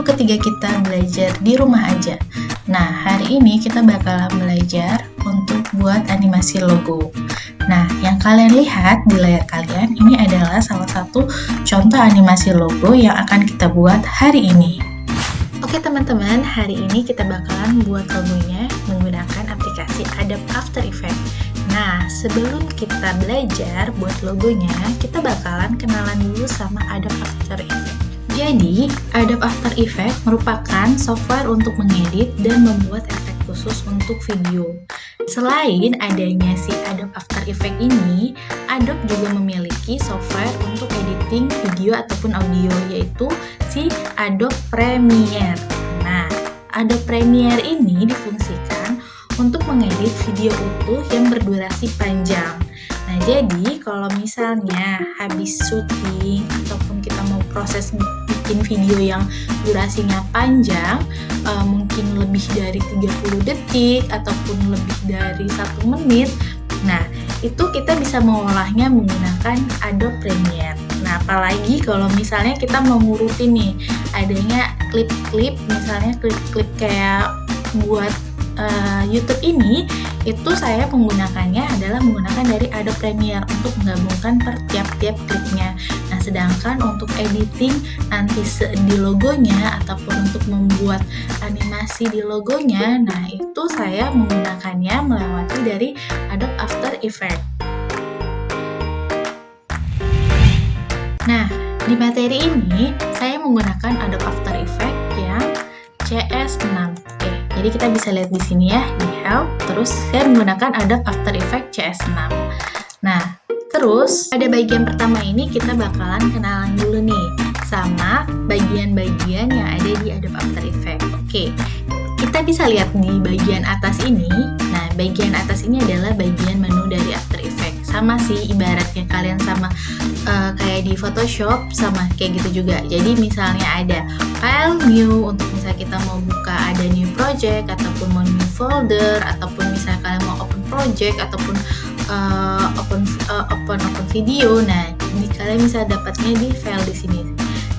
ketika kita belajar di rumah aja. Nah, hari ini kita bakalan belajar untuk buat animasi logo. Nah, yang kalian lihat di layar kalian ini adalah salah satu contoh animasi logo yang akan kita buat hari ini. Oke teman-teman, hari ini kita bakalan buat logonya menggunakan aplikasi Adobe After Effects. Nah, sebelum kita belajar buat logonya, kita bakalan kenalan dulu sama Adobe After Effects. Jadi, Adobe After Effects merupakan software untuk mengedit dan membuat efek khusus untuk video. Selain adanya si Adobe After Effects ini, Adobe juga memiliki software untuk editing video ataupun audio, yaitu si Adobe Premiere. Nah, Adobe Premiere ini difungsikan untuk mengedit video utuh yang berdurasi panjang. Nah, jadi kalau misalnya habis syuting ataupun kita mau proses bikin video yang durasinya panjang, mungkin lebih dari 30 detik ataupun lebih dari 1 menit, nah itu kita bisa mengolahnya menggunakan Adobe Premiere. Nah, apalagi kalau misalnya kita mau ngurutin nih, adanya klip-klip, misalnya klip-klip kayak buat YouTube ini, itu saya menggunakannya adalah menggunakan dari Adobe Premiere untuk menggabungkan per tiap-tiap klipnya. Nah, sedangkan untuk editing nanti di logonya ataupun untuk membuat animasi di logonya, nah itu saya menggunakannya melewati dari Adobe After Effects. Nah, di materi ini saya menggunakan Adobe After Effects yang CS6. Oke, jadi kita bisa lihat di sini ya, di Help. Terus saya menggunakan Adobe After Effects CS6. Nah, terus pada bagian pertama ini kita bakalan kenalan dulu nih sama bagian-bagian yang ada di Adobe After Effects. Oke, kita bisa lihat di bagian atas ini. Nah, bagian atas ini adalah bagian menu dari After Effects. Sama sih, ibaratnya kalian sama kayak di Photoshop, sama kayak gitu juga. Jadi misalnya ada file new untuk misalnya kita mau buka ada new project ataupun mau new folder, ataupun misalnya kalian mau open project ataupun open video. Nah, kalian bisa dapatnya di file di sini.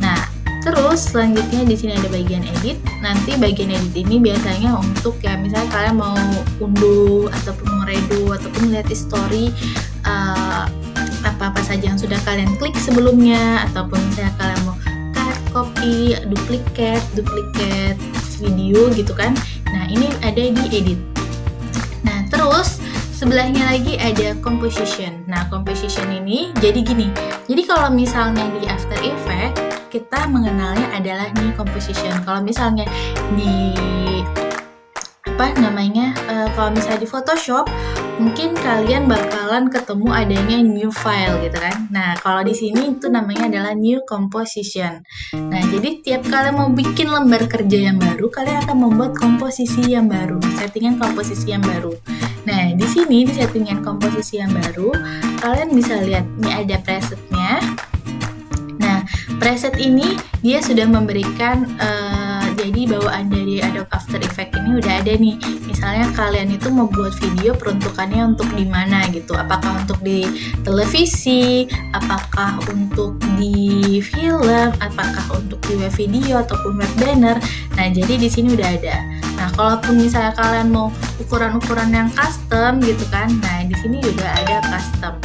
Nah, terus selanjutnya di sini ada bagian edit. Nanti bagian edit ini biasanya untuk ya misalnya kalian mau unduh ataupun mau redo ataupun lihat story apa-apa saja yang sudah kalian klik sebelumnya, ataupun misalnya kalian mau cut, copy, duplicate video gitu kan. Nah, ini ada di edit. Nah, terus sebelahnya lagi ada composition. Nah, composition ini jadi gini. Jadi kalau misalnya di After Effects kita mengenalnya adalah new composition. Kalau misalnya di kalau misalnya di Photoshop mungkin kalian bakalan ketemu adanya new file gitu kan. Nah, kalau di sini itu namanya adalah new composition. Nah, jadi tiap kalian mau bikin lembar kerja yang baru, kalian akan membuat komposisi yang baru, settingan komposisi yang baru. Nah, di sini di settingan komposisi yang baru, kalian bisa lihat ini ada presetnya. Nah, preset ini dia sudah memberikan jadi bawaan dari Adobe After Effects ini udah ada nih. Misalnya kalian itu mau buat video, peruntukannya untuk di mana gitu. Apakah untuk di televisi, apakah untuk di film, apakah untuk di web video ataupun web banner. Nah, jadi di sini udah ada. Nah, kalaupun misalnya kalian mau ukuran-ukuran yang custom gitu kan. Nah, di sini juga ada custom.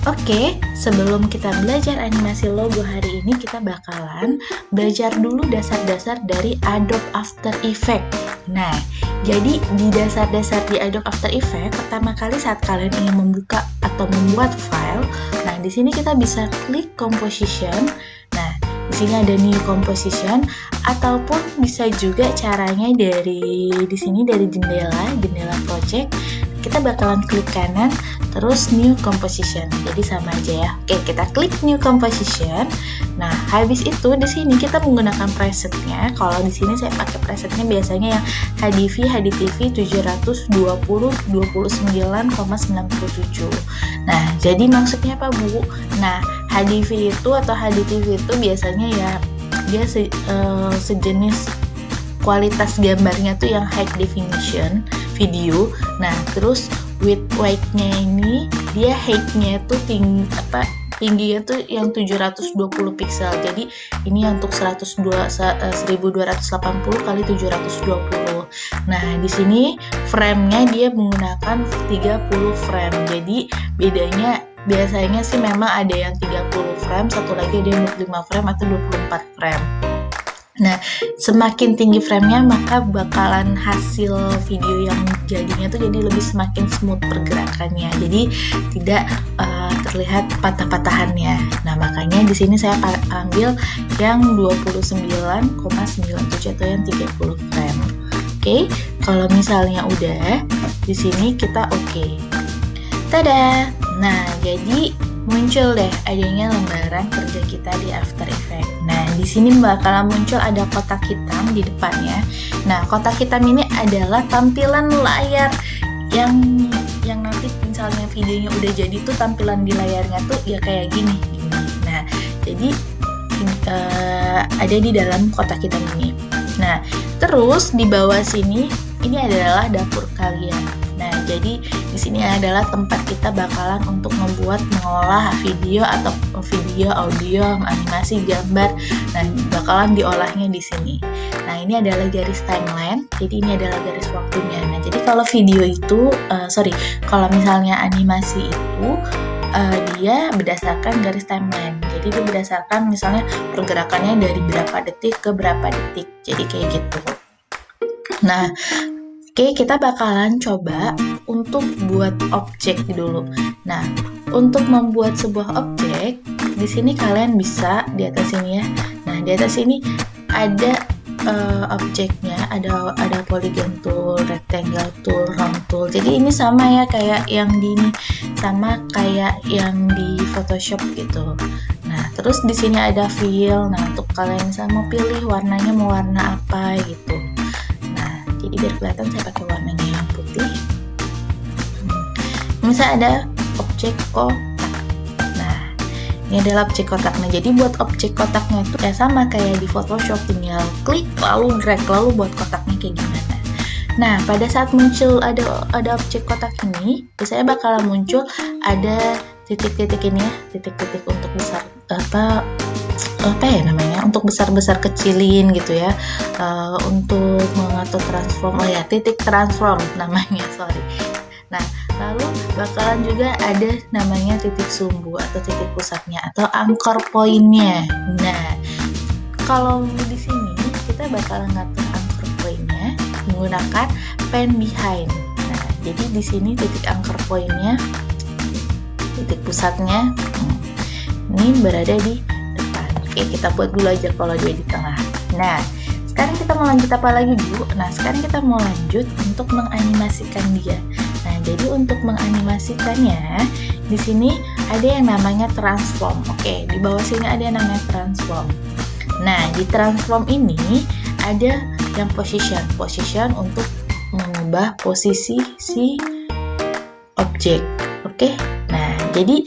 Oke, sebelum kita belajar animasi logo hari ini, kita bakalan belajar dulu dasar-dasar dari Adobe After Effects. Nah, jadi di dasar-dasar di Adobe After Effects, pertama kali saat kalian ingin membuka atau membuat file, nah di sini kita bisa klik composition. Nah, di sini ada new composition, ataupun bisa juga caranya dari di sini dari jendela project. Kita bakalan klik kanan, terus new composition. Jadi sama aja ya. Oke, kita klik new composition. Nah, habis itu di sini kita menggunakan presetnya. Kalau di sini saya pakai presetnya biasanya yang HDV 720 29,97. Nah, jadi maksudnya apa, Bu? Nah, HDV itu atau HDTV itu biasanya ya dia sejenis kualitas gambarnya tuh yang high definition video. Nah, terus width white-nya ini dia height-nya tuh tingginya tuh yang 720 pixel. Jadi ini untuk 1280 kali 720. Nah, di sini frame-nya dia menggunakan 30 frame. Jadi bedanya biasanya sih memang ada yang 30 frame, satu lagi ada yang 25 frame atau 24 frame. Nah, semakin tinggi frame-nya maka bakalan hasil video yang jadinya tuh jadi lebih semakin smooth pergerakannya. Jadi tidak terlihat patah-patahannya. Nah, makanya di sini saya ambil yang 29,97 atau yang 30 frame. Oke, kalau misalnya udah, di sini kita oke. Tada! Nah, jadi muncul deh adanya lembaran kerja kita di After Effects. Nah, di sini bakalan muncul ada kotak hitam di depannya. Nah, kotak hitam ini adalah tampilan layar yang nanti misalnya videonya udah jadi tuh tampilan di layarnya tuh ya kayak gini. Nah, jadi ada di dalam kotak hitam ini. Nah, terus di bawah sini ini adalah dapur kalian. Nah, jadi di sini adalah tempat kita bakalan untuk mengolah video atau video, audio, animasi, gambar. Nah, bakalan diolahnya di sini. Nah, ini adalah garis timeline. Jadi ini adalah garis waktunya. Nah, jadi kalau video itu, kalau misalnya animasi itu dia berdasarkan garis timeline. Jadi dia berdasarkan misalnya pergerakannya dari berapa detik ke berapa detik. Jadi kayak gitu. Nah, oke, kita bakalan coba untuk buat objek dulu. Nah, untuk membuat sebuah objek, di sini kalian bisa di atas sini ya. Nah, di atas sini ada objeknya, ada polygon tool, rectangle tool, round tool. Jadi ini sama ya kayak yang di ini, sama kayak yang di Photoshop gitu. Nah, terus di sini ada fill. Nah, untuk kalian misalnya mau pilih warnanya mau warna apa gitu. Jadi biar kelihatan saya pakai warnanya yang putih. Misalnya ada objek kotak. Nah, ini adalah objek kotak. Nah, jadi buat objek kotaknya itu ya sama kayak di Photoshop, tinggal klik lalu drag lalu buat kotaknya kayak gimana. Nah, pada saat muncul ada objek kotak ini, biasanya bakalan muncul ada titik-titik ini ya, titik-titik untuk besar untuk besar kecilin gitu ya, untuk mengatur transform, titik transform namanya, Nah, lalu bakalan juga ada namanya titik sumbu atau titik pusatnya atau anchor point-nya. Nah, kalau di sini kita bakalan ngatur anchor point-nya menggunakan pen behind. Nah, jadi di sini titik anchor point-nya, titik pusatnya ini berada di depan. Oke, kita buat dulu aja kalau dia di tengah. Nah, sekarang kita mau lanjut apa lagi dulu? Nah, sekarang kita mau lanjut untuk menganimasikan dia. Nah, jadi untuk menganimasikannya, di sini ada yang namanya transform. Oke, di bawah sini ada yang namanya transform. Nah, di transform ini ada yang position untuk mengubah posisi si objek. Oke. Nah, jadi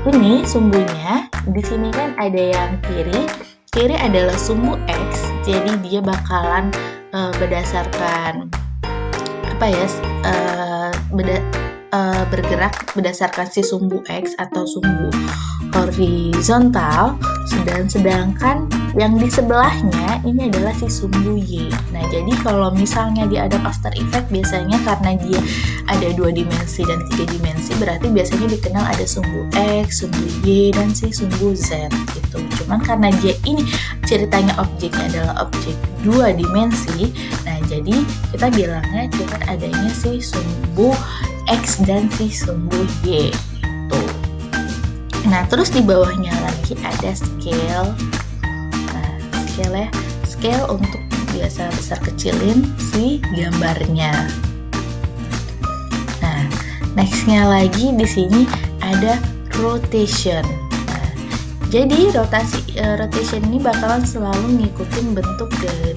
ini sumbunya. Di sini kan ada yang kiri adalah sumbu X, jadi dia bakalan berdasarkan bergerak berdasarkan si sumbu X atau sumbu horizontal, sedangkan yang di sebelahnya ini adalah si sumbu Y. Nah, jadi kalau misalnya di Adobe After Effects biasanya karena dia ada 2 dimensi dan 3 dimensi, berarti biasanya dikenal ada sumbu X, sumbu Y, dan si sumbu Z gitu. Cuman karena dia ini ceritanya objeknya adalah objek 2 dimensi, nah jadi kita bilangnya cuma adanya si sumbu X dan si sumbu Y gitu. Nah, terus di bawahnya lagi ada scale. Nah, scale untuk biasa besar kecilin si gambarnya. Nah, nextnya lagi di sini ada rotation. Nah, jadi rotation ini bakalan selalu ngikutin bentuk dari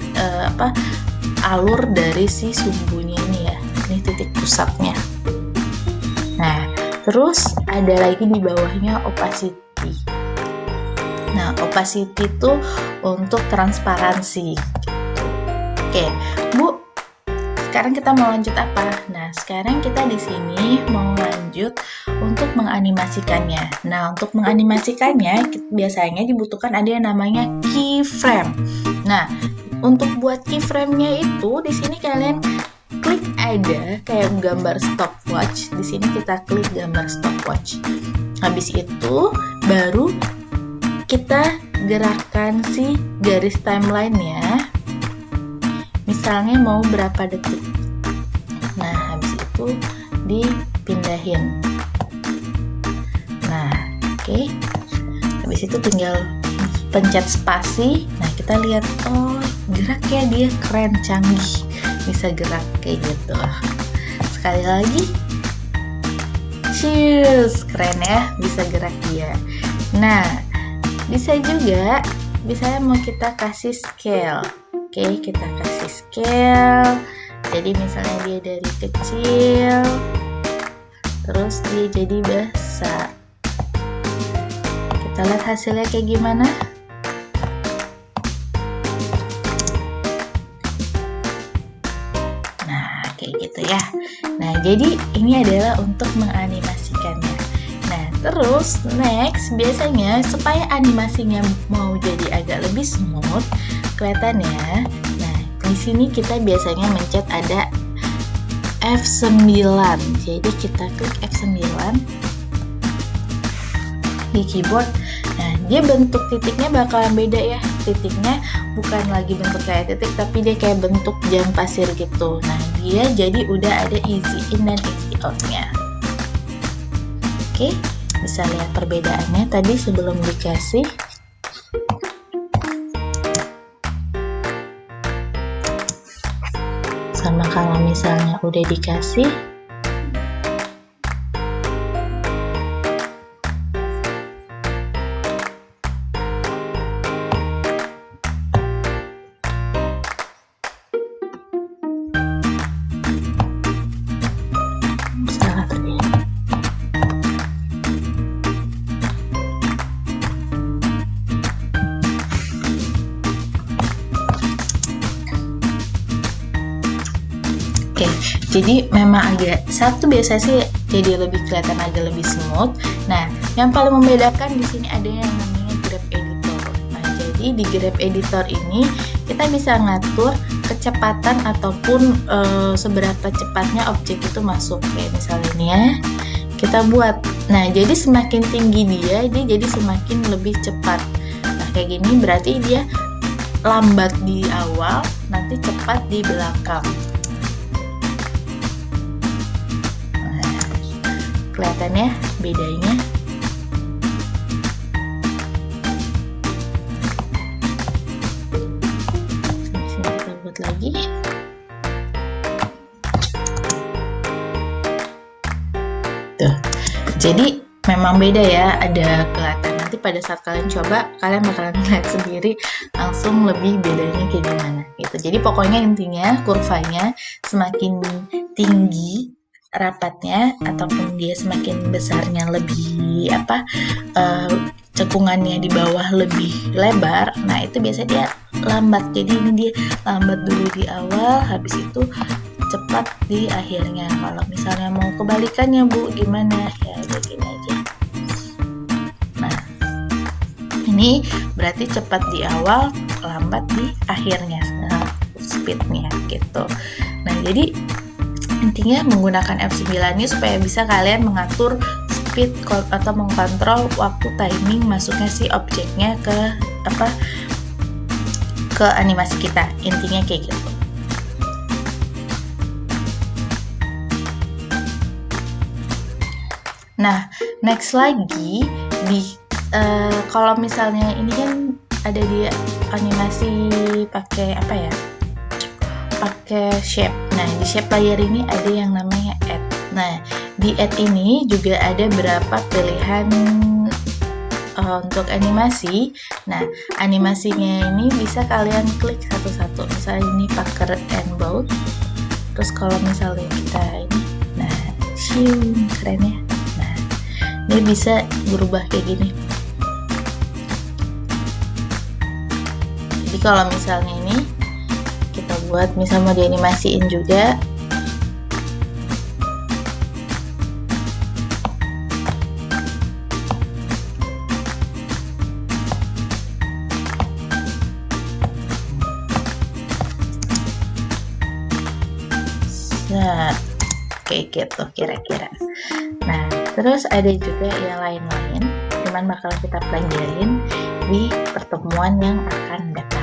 alur dari si sumbunya ini ya. Ini titik pusatnya. Nah, terus ada lagi di bawahnya opacity. Nah, opacity itu untuk transparansi gitu. Oke, Bu, sekarang kita mau lanjut apa? Nah, sekarang kita di sini mau lanjut untuk menganimasikannya. Nah, untuk menganimasikannya biasanya dibutuhkan ada yang namanya keyframe. Nah, untuk buat keyframe-nya itu di sini kalian klik ada kayak gambar stopwatch. Di sini kita klik gambar stopwatch. Habis itu baru kita gerakkan si garis timeline-nya. Misalnya mau berapa detik. Nah, habis itu dipindahin. Nah, oke. Habis itu tinggal pencet spasi. Nah, kita lihat, oh, gerak ya, dia keren, canggih. Bisa gerak kayak gitu. Sekali lagi. Cheers, keren ya, bisa gerak dia. Nah, bisa juga, misalnya mau kita kasih scale. Oke, kita kasih scale. Jadi misalnya dia dari kecil, terus dia jadi besar. Kita lihat hasilnya kayak gimana. Nah, kayak gitu ya. Nah, jadi ini adalah untuk menganimasikannya. Nah, terus next, biasanya supaya animasinya mau jadi agak lebih smooth, kelihatan ya. Nah, di sini kita biasanya mencet ada F9. Jadi kita klik F9 di keyboard. Nah, dia bentuk titiknya bakalan beda ya. Titiknya bukan lagi bentuk kayak titik, tapi dia kayak bentuk jam pasir gitu. Nah, dia jadi udah ada easy in dan easy out-nya. Oke, bisa lihat perbedaannya tadi sebelum dikasih. Sama kalau misalnya udah dikasih. Salah tadi. Oke, jadi memang agak satu biasa sih jadi lebih kelihatan agak lebih smooth. Nah, yang paling membedakan di sini ada yang namanya grab editor. Nah, jadi di grab editor ini kita bisa ngatur kecepatan ataupun seberapa cepatnya objek itu masuk. Kayak misalnya ini ya, kita buat. Nah, jadi semakin tinggi dia jadi semakin lebih cepat. Nah, kayak gini berarti dia lambat di awal, nanti cepat di belakang. Kelihatan ya bedanya. Sini kita buat lagi. Tuh. Jadi memang beda ya, ada kelihatan. Nanti pada saat kalian coba, kalian bakalan lihat sendiri langsung lebih bedanya kayak gimana gitu. Jadi pokoknya intinya kurvanya semakin tinggi rapatnya ataupun dia semakin besarnya lebih cekungannya di bawah lebih lebar, nah itu biasanya dia lambat. Jadi ini dia lambat dulu di awal, habis itu cepat di akhirnya. Kalau misalnya mau kebalikannya Bu, gimana ya, begini aja. Nah, ini berarti cepat di awal, lambat di akhirnya, nah, speednya gitu. Nah, jadi intinya menggunakan F9 ini supaya bisa kalian mengatur speed atau mengkontrol waktu timing masuknya si objeknya ke animasi kita. Intinya kayak gitu. Nah, next lagi di kalau misalnya ini kan ada di animasi pakai apa ya? Pakai shape. Nah, di shape layer ini ada yang namanya add. Nah, di add ini juga ada berapa pilihan untuk animasi. Nah, animasinya ini bisa kalian klik satu-satu. Misalnya ini packer and bound. Terus kalau misalnya kita ini, nah, keren ya. Nah, ini bisa berubah kayak gini. Jadi kalau misalnya ini kita buat misal mau dianimasiin juga. Nah, kayak gitu kira-kira. Nah, terus ada juga yang lain-lain, cuman bakal kita pelajarin di pertemuan yang akan datang.